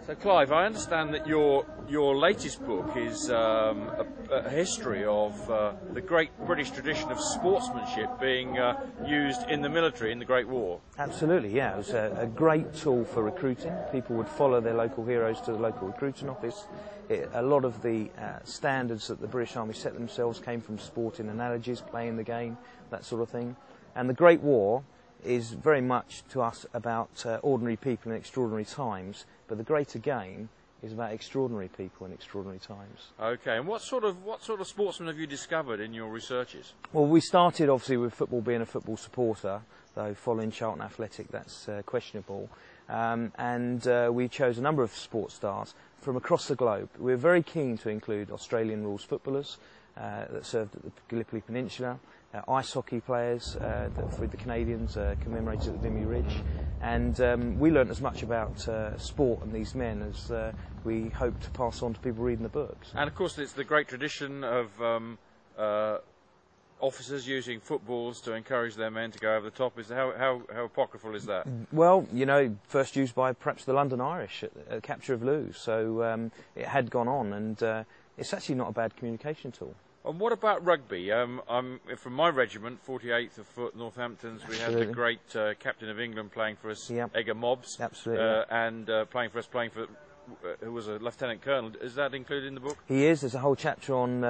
So, Clive, I understand that your latest book is a history of the great British tradition of sportsmanship being used in the military in the Great War. Absolutely, yeah. It was a great tool for recruiting. People would follow their local heroes to the local recruiting office. A lot of the standards that the British Army set themselves came from sporting analogies, playing the game, that sort of thing. And the Great War is very much to us about ordinary people in extraordinary times, but the greater game is about extraordinary people in extraordinary times. Okay, and what sort of sportsmen have you discovered in your researches? Well, we started obviously with football, being a football supporter, though following Charlton Athletic that's questionable, and we chose a number of sports stars from across the globe. We're very keen to include Australian rules footballers that served at the Gallipoli Peninsula, ice hockey players that for the Canadians commemorated at Vimy Ridge, and we learnt as much about sport and these men as we hope to pass on to people reading the books. And of course it's the great tradition of officers using footballs to encourage their men to go over the top. How apocryphal is that? Well, you know, first used by perhaps the London Irish at the capture of Lewes, so it had gone on, and it's actually not a bad communication tool. And what about rugby? I'm from my regiment, 48th of Foot, Northamptons. Absolutely. We had the great captain of England playing for us, Yep. Edgar Mobbs. Absolutely. And playing for who was a lieutenant colonel. Is that included in the book? He is. There's a whole chapter on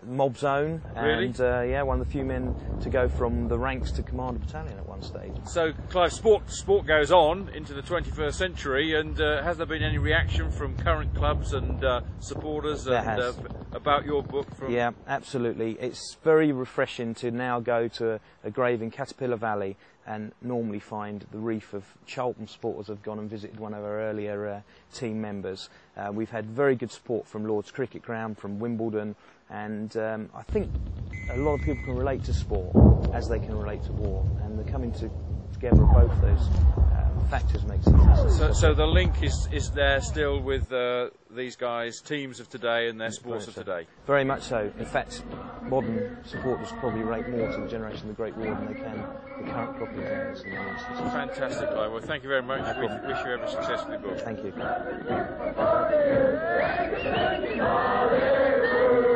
Mobb's own, Really? and yeah, one of the few men to go from the ranks to commander battalion at one stage. So, Clive, sport goes on into the 21st century, and has there been any reaction from current clubs and supporters about your book? Yeah, absolutely. It's very refreshing to now go to a grave in Caterpillar Valley and normally find the reef of Charlton supporters have gone and visited one of our earlier team members. We've had very good support from Lord's Cricket Ground, from Wimbledon, and I think a lot of people can relate to sport as they can relate to war, and the coming together of both those factors makes it. So the link is there still with these guys, teams of today and their sports of today? Very much so. In fact, modern supporters probably relate more to the generation of the Great War than they can the current crop of players. Fantastic, Clive. Well, thank you very much. We wish you every success with the book. Thank you.